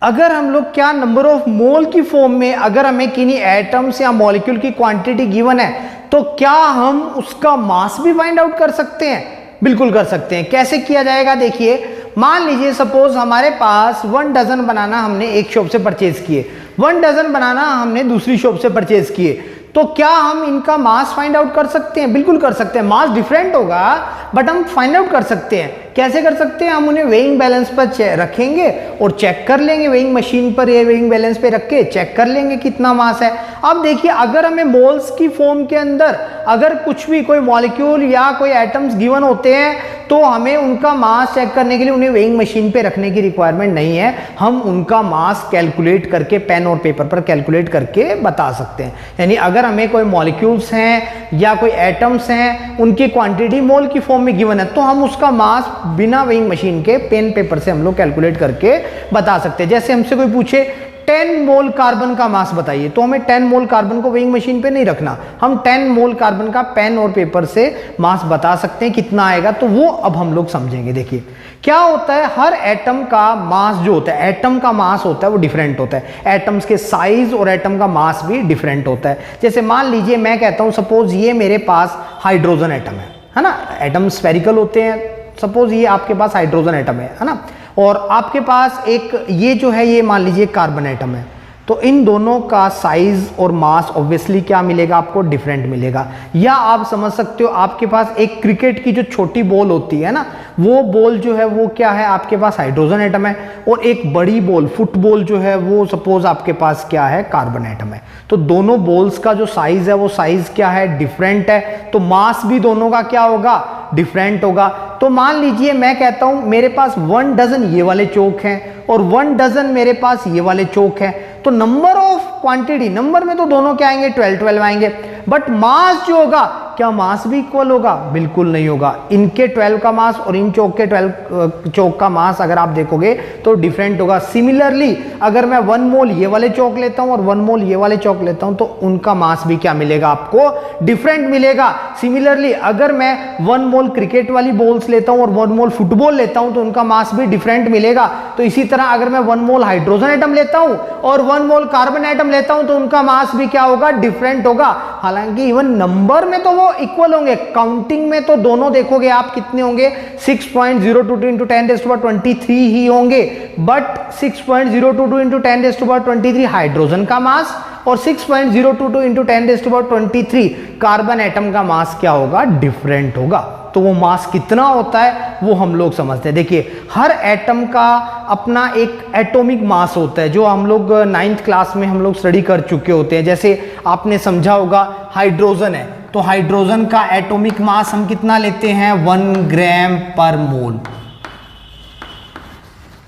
अगर हम लोग क्या नंबर ऑफ मोल की फॉर्म में अगर हमें किन्हीं एटम्स या मॉलिक्यूल की क्वांटिटी गिवन है तो क्या हम उसका मास भी फाइंड आउट कर सकते हैं, बिल्कुल कर सकते हैं। कैसे किया जाएगा, देखिए मान लीजिए सपोज हमारे पास 1 डजन बनाना हमने एक शॉप से परचेज किए, 1 डजन बनाना हमने दूसरी शॉप से परचेज किए, तो क्या हम इनका मास फाइंड आउट कर सकते हैं, बिल्कुल कर सकते हैं। मास डिफरेंट होगा बट हम फाइंड आउट कर सकते हैं। कैसे कर सकते हैं? हम उन्हें वेइंग बैलेंस पर रखेंगे और चेक कर लेंगे, वेइंग मशीन पर या वेइंग बैलेंस पे रख के चेक कर लेंगे कितना मास है। अब देखिए, अगर हमें मोल्स की फॉर्म के अंदर अगर कुछ भी कोई मॉलिक्यूल या कोई एटम्स गिवन होते हैं तो हमें उनका मास चेक करने के लिए उन्हें वेइंग मशीन पे रखने की रिक्वायरमेंट नहीं है। हम उनका मास कैलकुलेट करके पेन और पेपर पर कैलकुलेट करके बता सकते हैं। यानी अगर हमें कोई मॉलिक्यूल्स हैं या कोई एटम्स हैं, उनकी क्वांटिटी मोल की फॉर्म में गिवन है, तो हम उसका मास बिना वेइंग मशीन के पेन पेपर से हम लोग कैलकुलेट करके बता सकते हैं। जैसे हमसे कोई पूछे 10 मोल कार्बन का मास बताइए, तो हमें 10 मोल कार्बन को वेइंग मशीन पे नहीं रखना, हम 10 मोल कार्बन का पेन और पेपर से मास बता सकते हैं कितना आएगा। तो वो अब हम लोग समझेंगे। देखिए क्या होता है, हर एटम का मास जो होता है, एटम का मास होता है वो डिफरेंट होता है। एटम्स के साइज और एटम का मास भी डिफरेंट होता है। जैसे मान लीजिए मैं कहता हूं सपोज ये मेरे पास हाइड्रोजन एटम है ना, एटम स्फेरिकल होते हैं, सपोज ये आपके पास हाइड्रोजन एटम है ना, और आपके पास एक ये जो है ये मान लीजिए कार्बन एटम है, तो इन दोनों का साइज और मास ऑब्वियसली क्या मिलेगा आपको? डिफरेंट मिलेगा। या आप समझ सकते हो आपके पास एक क्रिकेट की जो छोटी बॉल होती है ना, वो बॉल जो है वो क्या है, आपके पास हाइड्रोजन एटम है, और एक बड़ी बॉल फुटबॉल जो है वो सपोज आपके पास क्या है, कार्बन एटम है। तो दोनों बॉल्स का जो साइज है वो साइज क्या है, डिफरेंट है, तो मास भी दोनों का क्या होगा, डिफरेंट होगा। तो मान लीजिए मैं कहता हूं मेरे पास 1 डजन ये वाले चौक हैं और 1 डजन मेरे पास ये वाले चौक हैं, तो नंबर ऑफ क्वांटिटी, नंबर में तो दोनों क्या आएंगे, 12 आएंगे, बट मास जो होगा, क्या मास भी इक्वल होगा? बिल्कुल नहीं होगा। इनके 12 का मास और इन चौक के 12 चौक का मास अगर आप देखोगे तो डिफरेंट होगा। सिमिलरली अगर मैं 1 मोल ये वाले चौक लेता हूं और 1 मोल ये वाले चौक लेता हूं तो उनका मास भी क्या मिलेगा आपको, डिफरेंट मिलेगा। सिमिलरली अगर मैं 1 मोल क्रिकेट वाली बॉल्स लेता हूं और 1 मोल फुटबॉल लेता हूं तो उनका मास भी डिफरेंट मिलेगा। तो इसी तरह अगर मैं 1 मोल हाइड्रोजन एटम लेता हूं और 1 मोल कार्बन एटम लेता हूं तो उनका मास भी क्या होगा, डिफरेंट होगा। हालांकि इवन नंबर में तो वो इक्वल होंगे, काउंटिंग में तो दोनों देखोगे आप कितने होंगे, 6.022 into 10⁻23 ही होंगे, बट 6.022 into 10⁻23 हाइड्रोजन का मास और 6.022 into 10⁻23 कार्बन एटम का मास क्या होगा, डिफरेंट होगा। तो वो मास कितना होता है वो हम लोग समझते हैं। देखिए हर एटम का अपना एक एटॉमिक मास होता है, जो हम लोग 9th क्लास में हम लोग स्टडी कर चुके होते हैं। जैसे आपने समझा होगा हाइड्रोजन है, तो हाइड्रोजन का एटॉमिक मास हम कितना लेते हैं, 1 ग्राम पर मोल।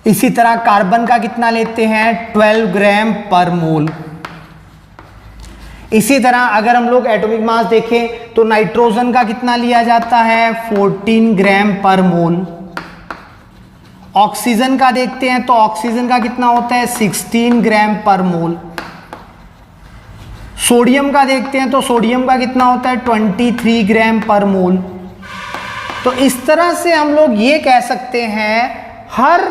इसी तरह कार्बन का कितना लेते हैं, 12 ग्राम पर मोल। इसी तरह अगर हम लोग एटॉमिक मास देखें तो नाइट्रोजन का कितना लिया जाता है, 14 ग्राम पर मोल। ऑक्सीजन का देखते हैं तो ऑक्सीजन का कितना होता है, 16 ग्राम पर मोल। सोडियम का देखते हैं तो सोडियम का कितना होता है, 23 ग्राम पर मोल। तो इस तरह से हम लोग ये कह सकते हैं हर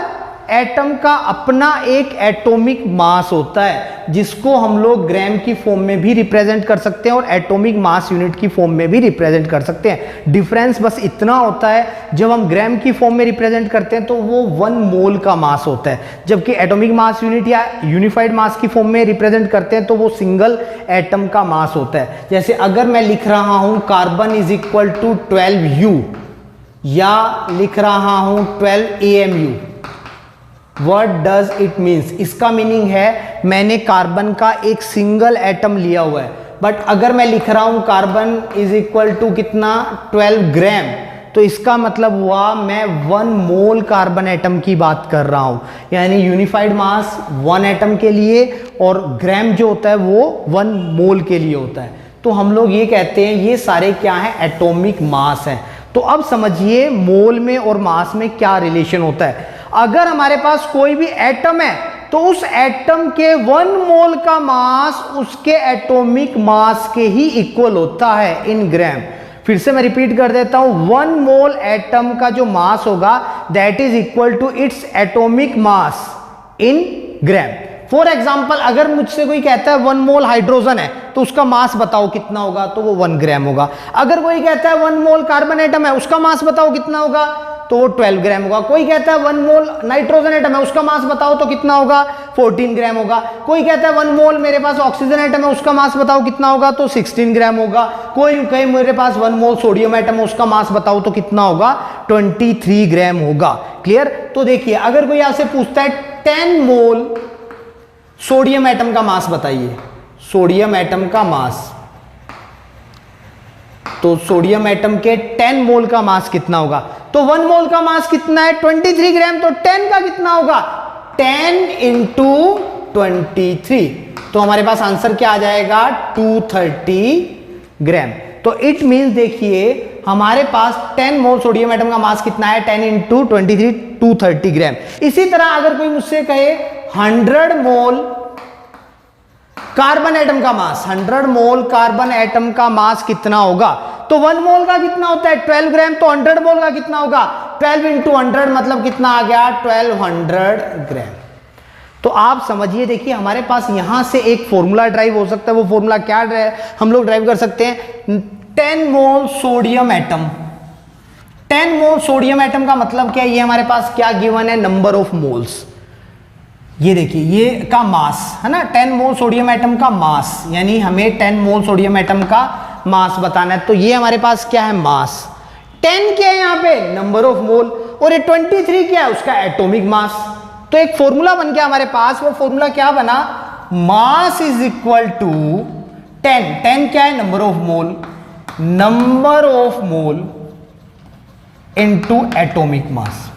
एटम का अपना एक एटॉमिक मास होता है, जिसको हम लोग ग्राम की फॉर्म में भी रिप्रेजेंट कर सकते हैं और एटॉमिक मास यूनिट की फॉर्म में भी रिप्रेजेंट कर सकते हैं। डिफरेंस बस इतना होता है, जब हम ग्राम की फॉर्म में रिप्रेजेंट करते हैं तो वो 1 मोल का मास होता है, जबकि एटॉमिक मास यूनिट या यूनिफाइड मास की फॉर्म में रिप्रेजेंट करते हैं तो वो सिंगल एटम का मास होता है। जैसे अगर मैं लिख रहा हूं carbon is equal to 12U या लिख रहा हूं 12 AMU, What does it means? इसका मीनिंग है मैंने कार्बन का एक सिंगल एटम लिया हुआ है, बट अगर मैं लिख रहा हूं कार्बन इज इक्वल टू कितना, 12 ग्राम, तो इसका मतलब हुआ मैं 1 मोल कार्बन एटम की बात कर रहा हूं। यानी यूनिफाइड मास 1 एटम के लिए और ग्राम जो होता है वो 1 मोल के लिए होता है। तो हम लोग ये कहते हैं ये सारे क्या है, एटॉमिक मास हैं। तो अब समझिए मोल में और मास में क्या रिलेशन होता है। अगर हमारे पास कोई भी एटम है तो उस एटम के 1 मोल का मास उसके एटॉमिक मास के ही इक्वल होता है इन ग्राम। फिर से मैं रिपीट कर देता हूं, 1 मोल एटम का जो मास होगा that is equal to its atomic mass in gram. For example अगर मुझसे कोई कहता है 1 मोल हाइड्रोजन है तो उसका मास बताओ कितना होगा, तो वो 1 ग्राम होगा। अगर कोई कहता है 1 मोल कार्बन एटम है उसका मास बताओ कितना होगा, तो वो 12 ग्राम होगा। कोई कहता है 1 मोल नाइट्रोजन एटम है उसका मास बताओ तो कितना होगा, 14 ग्राम होगा। कोई कहता है 1 मोल मेरे पास ऑक्सीजन एटम है, उसका मास बताओ कितना होगा, तो 16 ग्राम होगा। कोई कहे मेरे पास 1 मोल सोडियम एटम है, उसका मास बताओ तो कितना होगा, 23 ग्राम होगा। क्लियर। तो देखिए अगर कोई आपसे पूछता है 10 मोल सोडियम एटम का मास बताइए, सोडियम एटम का मास, तो सोडियम एटम के 10 मोल का मास कितना होगा, तो 1 मोल का मास कितना है 23 ग्राम, तो 10 का कितना होगा 10 इंटू 23, तो हमारे पास आंसर क्या आ जाएगा 230 ग्राम। तो इट मींस देखिए हमारे पास 10 मोल सोडियम एटम का मास कितना है 10 इंटू 23 230 ग्राम। इसी तरह अगर कोई मुझसे कहे 100 मोल कार्बन एटम का मास, 100 मोल कार्बन एटम का मास कितना होगा, तो 1 मोल का कितना होता है 12 ग्राम, तो 100 मोल का कितना होगा 12 इंटू 100 मतलब कितना आ गया 1200 ग्राम। तो आप समझिए देखिए हमारे पास यहां से एक फॉर्मूला ड्राइव हो सकता है, वो फॉर्मूला क्या हम लोग ड्राइव कर सकते हैं, 10 मोल सोडियम एटम, 10 मोल सोडियम एटम का मतलब क्या है, ये हमारे पास क्या गिवन है नंबर ऑफ मोल्स, ये देखिए ये का मास है ना, 10 मोल सोडियम एटम का मास, यानी हमें 10 मोल सोडियम एटम का मास बताना है, तो ये हमारे पास क्या है मास, 10 क्या है यहाँ पे नंबर ऑफ मोल, और ये 23 क्या है उसका एटॉमिक मास। तो एक फॉर्मूला बन गया हमारे पास, वो फॉर्मूला क्या बना, मास इज इक्वल टू 10, 10 क्या है number of mole, number of mole into atomic mass,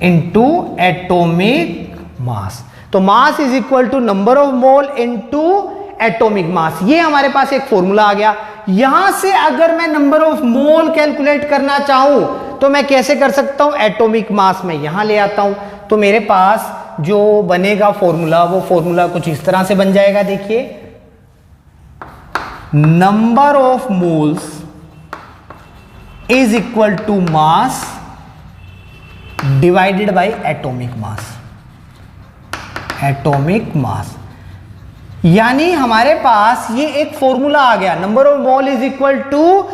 into atomic mass. तो mass is equal to number of mole into atomic mass, ये हमारे पास एक फॉर्मूला आ गया। यहां से अगर मैं नंबर ऑफ मोल कैलकुलेट करना चाहूं तो मैं कैसे कर सकता हूं, एटॉमिक मास में यहां ले आता हूं, तो मेरे पास जो बनेगा फॉर्मूला वो फॉर्मूला कुछ इस तरह से बन जाएगा, देखिए number of moles is equal to mass divided by atomic mass, atomic mass, यानी हमारे पास ये एक फॉर्मूला आ गया, number of mole is equal to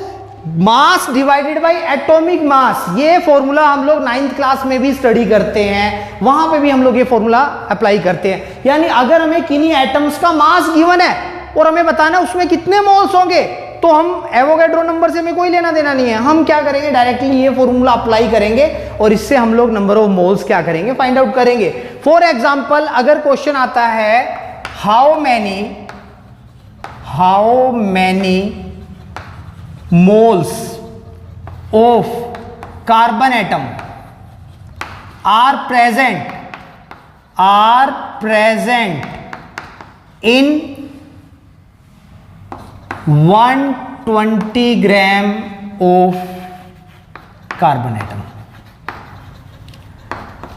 mass divided by atomic mass. ये फॉर्मूला हम लोग 9th क्लास में भी स्टडी करते हैं, वहां पे भी हम लोग ये फॉर्मूला अप्लाई करते हैं। यानी अगर हमें किन्हीं एटम्स का मास गिवन है और हमें बताना उसमें कितने मोल्स होंगे, तो हम एवोगैड्रो नंबर से हमें कोई लेना देना नहीं है, हम क्या करेंगे डायरेक्टली ये फॉर्मूला अप्लाई करेंगे और इससे हम लोग नंबर ऑफ मोल्स क्या करेंगे फाइंड आउट करेंगे। फॉर एग्जांपल अगर क्वेश्चन आता है how many moles of carbon atom are present in 120 gram of carbon atom,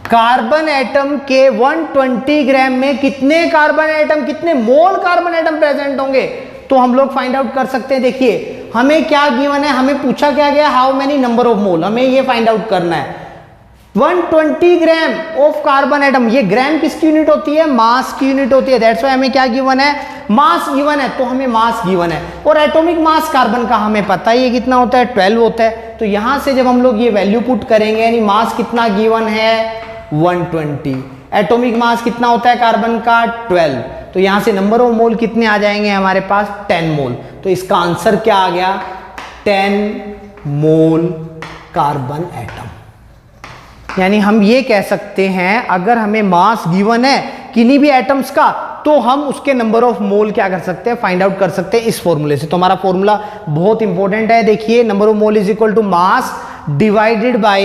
carbon atom के 120 ग्राम में कितने कार्बन एटम, कितने मोल कार्बन एटम प्रेजेंट होंगे, तो हम लोग फाइंड आउट कर सकते हैं। देखिए हमें क्या गिवन है, हमें पूछा क्या गया हाउ मेनी नंबर ऑफ मोल, हमें ये फाइंड आउट करना है। 120 ग्राम ऑफ कार्बन एटम, ये ग्राम किसकी यूनिट होती है, मास की यूनिट होती है, दैट्स व्हाई हमें क्या गिवन है, मास गिवन है, तो हमें मास गिवन है। और एटॉमिक मास कार्बन का हमें पता ही है कितना होता है 12 होता है, तो यहां से जब हम लोग ये वैल्यू पुट करेंगे, यानी मास कितना गिवन है 120, एटॉमिक मास कितना होता है कार्बन का 12, तो यहां से नंबर ऑफ मोल कितने आ जाएंगे हमारे पास 10 मोल, तो इसका आंसर क्या आ गया 10 मोल कार्बन एटम। यानी हम ये कह सकते हैं अगर हमें मास गिवन है किन्हीं भी एटम्स का, तो हम उसके नंबर ऑफ मोल क्या कर सकते हैं फाइंड आउट कर सकते हैं इस फॉर्मूले से। तो हमारा फॉर्मूला बहुत इंपॉर्टेंट है, देखिए number of mole is equal to mass divided by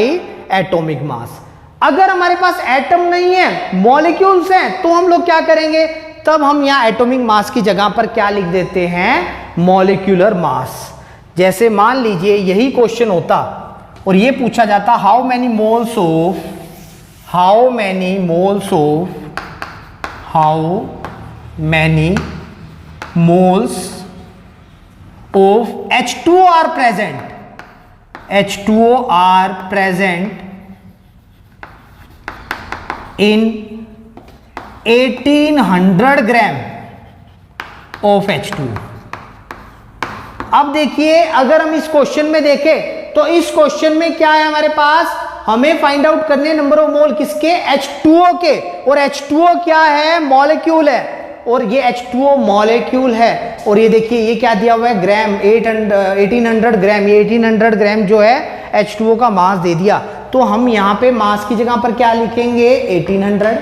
atomic mass. अगर हमारे पास एटम नहीं है मॉलिक्यूल्स हैं, तो हम लोग क्या करेंगे, तब हम यहां एटॉमिक मास की जगह पर क्या लिख देते हैं मॉलिक्यूलर मास। जैसे मान लीजिए यही क्वेश्चन होता और ये पूछा जाता how many moles of H2O are present in 1800 gram of H2O। अब देखिए अगर हम इस क्वेश्चन में देखें तो इस क्वेश्चन में क्या है हमारे पास, हमें फाइंड आउट करने नंबर ऑफ मोल किसके, H2O के। और H2O क्या है, मॉलिक्यूल है, और ये H2O मॉलिक्यूल है। और ये देखिए ये क्या दिया हुआ है, ग्राम, 1800 ग्राम। ये 1800 ग्राम जो है H2O का मास दे दिया। तो हम यहाँ पे मास की जगह पर क्या लिखेंगे, 1800।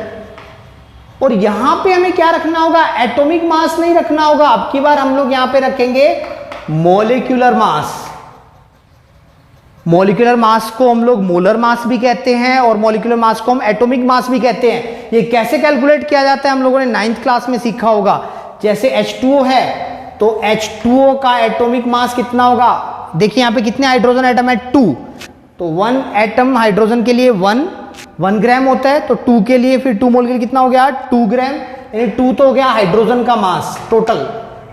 और यहां पे हमें क्या रखना होगा, एटॉमिक मास नहीं रखना होगा, अब की बार हम लोग यहां पे रखेंगे मॉलिक्यूलर मास। मॉलिक्यूलर मास को हम लोग मोलर मास भी कहते हैं और मॉलिक्यूलर मास को हम एटॉमिक मास भी कहते हैं। ये कैसे कैलकुलेट किया जाता है हम लोगों ने 9th क्लास में सीखा होगा। जैसे H2O है तो H2O का एटॉमिक मास कितना होगा, देखिए यहां पे कितने हाइड्रोजन एटम है, 2। तो 1 एटम हाइड्रोजन के लिए 1 ग्राम होता है, तो 2 के लिए फिर 2 मोल के लिए कितना हो गया, 2 ग्राम। यानी 2 तो हो गया हाइड्रोजन का मास टोटल,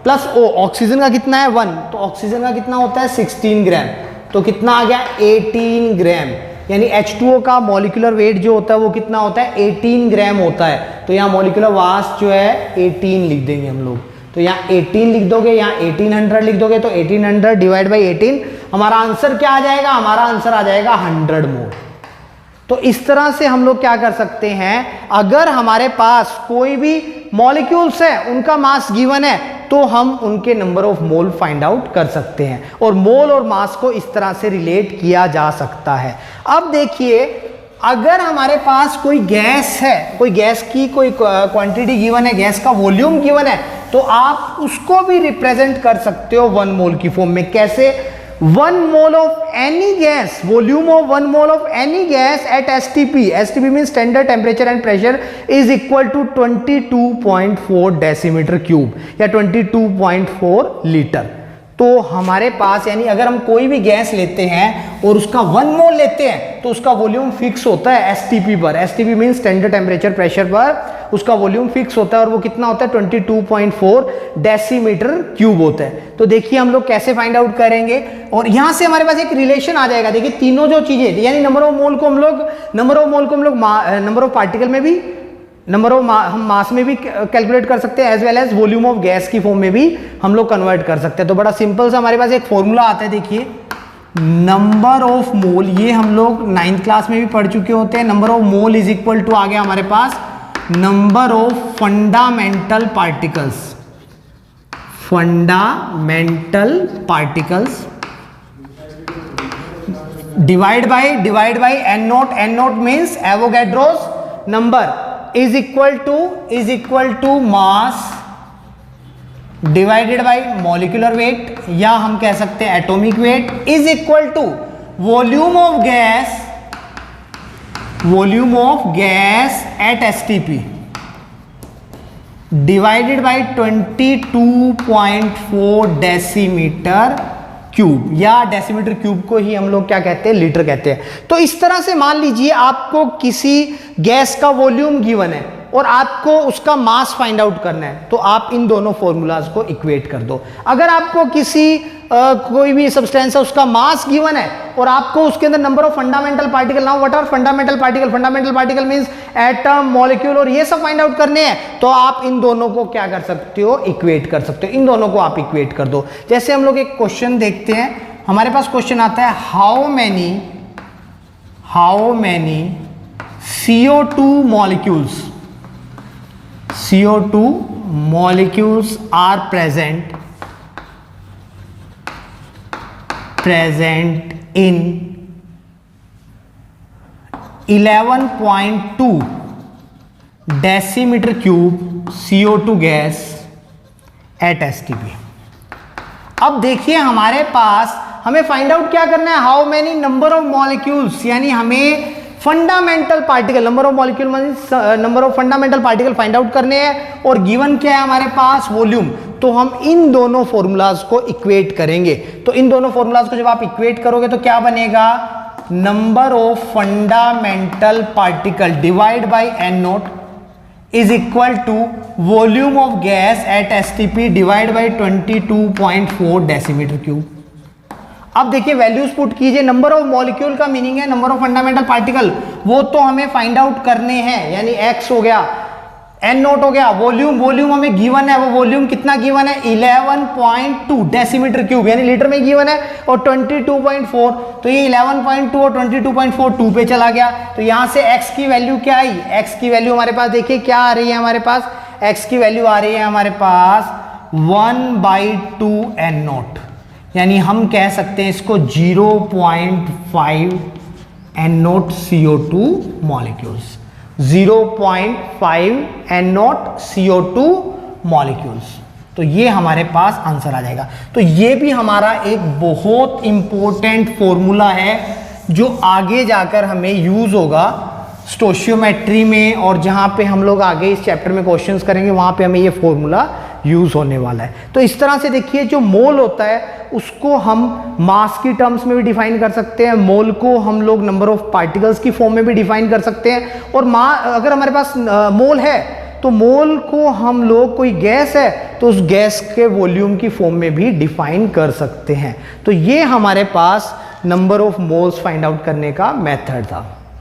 प्लस ऑक्सीजन का कितना है 1, तो ऑक्सीजन का कितना होता है 16 ग्राम। तो कितना आ गया 18 ग्राम। यानी H2O का मॉलिक्यूलर वेट जो होता है वो कितना होता है, 18 ग्राम होता है। तो यहाँ मॉलिक्यूलर मास जो है 18 लिख देंगे हम लोग। तो यहाँ 18 लिख दोगे, यहाँ 1800 लिख दोगे, तो 1800 डिवाइड बाई 18, हमारा आंसर क्या आ जाएगा, हमारा आंसर आ जाएगा 100 मोल। तो इस तरह से हम लोग क्या कर सकते हैं, अगर हमारे पास कोई भी मॉलिक्यूल्स है उनका मास गिवन है तो हम उनके number of mole find out कर सकते हैं। और मोल और मास को इस तरह से रिलेट किया जा सकता है। अब देखिए, अगर हमारे पास कोई गैस है, कोई गैस की कोई क्वांटिटी गिवन है, गैस का वॉल्यूम गिवन है, तो आप उसको भी रिप्रेजेंट कर सकते हो 1 मोल की फॉर्म में। कैसे, 1 mole of any gas, volume of 1 mole of any gas at STP, STP means standard temperature and pressure, is equal to 22.4 decimetre cube या 22.4 लीटर। तो हमारे पास, यानी अगर हम कोई भी गैस लेते हैं और उसका 1 मोल लेते हैं तो उसका वॉल्यूम फिक्स होता है STP पर। STP means standard temperature pressure पर उसका वॉल्यूम फिक्स होता है और वो कितना होता है 22.4 डेसीमीटर क्यूब होता है। तो देखिए हम लोग कैसे फाइंड आउट करेंगे, और यहां से हमारे पास एक रिलेशन आ जाएगा। देखिए तीनों जो चीजें, यानी नंबर ऑफ मोल को हम लोग नंबर ऑफ पार्टिकल में भी, हम मास में भी कैलकुलेट कर सकते हैं, as well as volume of gas की फॉर्म में भी हम लोग कन्वर्ट कर सकते हैं। तो बड़ा सिंपल सा हमारे पास एक फॉर्मूला आता है, देखिए नंबर ऑफ मोल, ये हम लोग 9th क्लास में भी पढ़ चुके होते हैं। Number of mole is equal to आ गया हमारे पास number of fundamental particles divide by N not means Avogadro's number is equal to mass divided by molecular weight, या हम कह सकते हैं atomic weight, is equal to volume of gas at STP divided by 22.4 decimetre cube, या decimetre cube को ही हम लोग क्या कहते हैं, लीटर कहते हैं। तो इस तरह से मान लीजिए आपको किसी गैस का वॉल्यूम गिवन है और आपको उसका मास फाइंड आउट करना है, तो आप इन दोनों फॉर्मूलाज को इक्वेट कर दो। अगर आपको किसी कोई भी सब्सटेंस है उसका मास गिवन है और आपको उसके अंदर number of fundamental particle, now what are fundamental particle means atom, molecule और ये सब फाइंड आउट करने हैं, तो आप इन दोनों को क्या कर सकते हो, इक्वेट कर सकते हो। इन दोनों को आप इक्वेट कर दो। जैसे हम लोग एक क्वेश्चन देखते हैं, हमारे पास क्वेश्चन आता है how many CO2 molecules are present in 11.2 decimetre cube CO2 gas at STP। अब देखिए हमारे पास, हमें फाइंड आउट क्या करना है, how many number of molecules, यानी हमें fundamental particle, number of fundamental particle find out करने हैं, और गिवन क्या है हमारे पास, वॉल्यूम। तो हम इन दोनों फॉर्मूलाज को इक्वेट करेंगे। तो इन दोनों फॉर्मूलाज को जब आप इक्वेट करोगे तो क्या बनेगा, number of fundamental particle divide by N nought is equal to volume of gas at STP divide by 22.4 decimetre cube. अब देखिए वैल्यूज पुट कीजिए। नंबर ऑफ मॉलिक्यूल का मीनिंग है नंबर ऑफ फंडामेंटल पार्टिकल, वो तो हमें फाइंड आउट करने हैं, यानी x हो गया, एन नोट हो गया। वॉल्यूम, वॉल्यूम हमें गिवन है, वो वॉल्यूम कितना गिवन है 11.2 डेसीमीटर क्यूब, यानी लीटर में गिवन है, और 22.4, तो ये 11.2 और 22.4 2 पे चला गया। तो यहां से x की वैल्यू क्या आई, x की वैल्यू हमारे पास देखिए क्या आ रही है, हमारे पास x की वैल्यू आ रही है हमारे पास 1/2 एन नोट, यानी हम कह सकते हैं इसको 0.5 N nought CO2 molecules, 0.5 N nought CO2 molecules. तो ये हमारे पास आंसर आ जाएगा। तो ये भी हमारा एक बहुत इंपॉर्टेंट फॉर्मूला है जो आगे जाकर हमें यूज होगा स्टोशियोमेट्री में, और जहां पे हम लोग आगे इस चैप्टर में क्वेश्चंस करेंगे वहां पे हमें ये फॉर्मूला यूज होने वाला है। तो इस तरह से देखिए जो मोल होता है उसको हम मास की टर्म्स में भी डिफाइन कर सकते हैं, मोल को हम लोग नंबर ऑफ पार्टिकल्स की फॉर्म में भी डिफाइन कर सकते हैं, और अगर हमारे पास मोल है तो मोल को हम लोग, कोई गैस है तो उस गैस के वॉल्यूम की फॉर्म में भी डिफाइन कर सकते हैं। तो ये हमारे पास number of moles find out करने का मेथड था।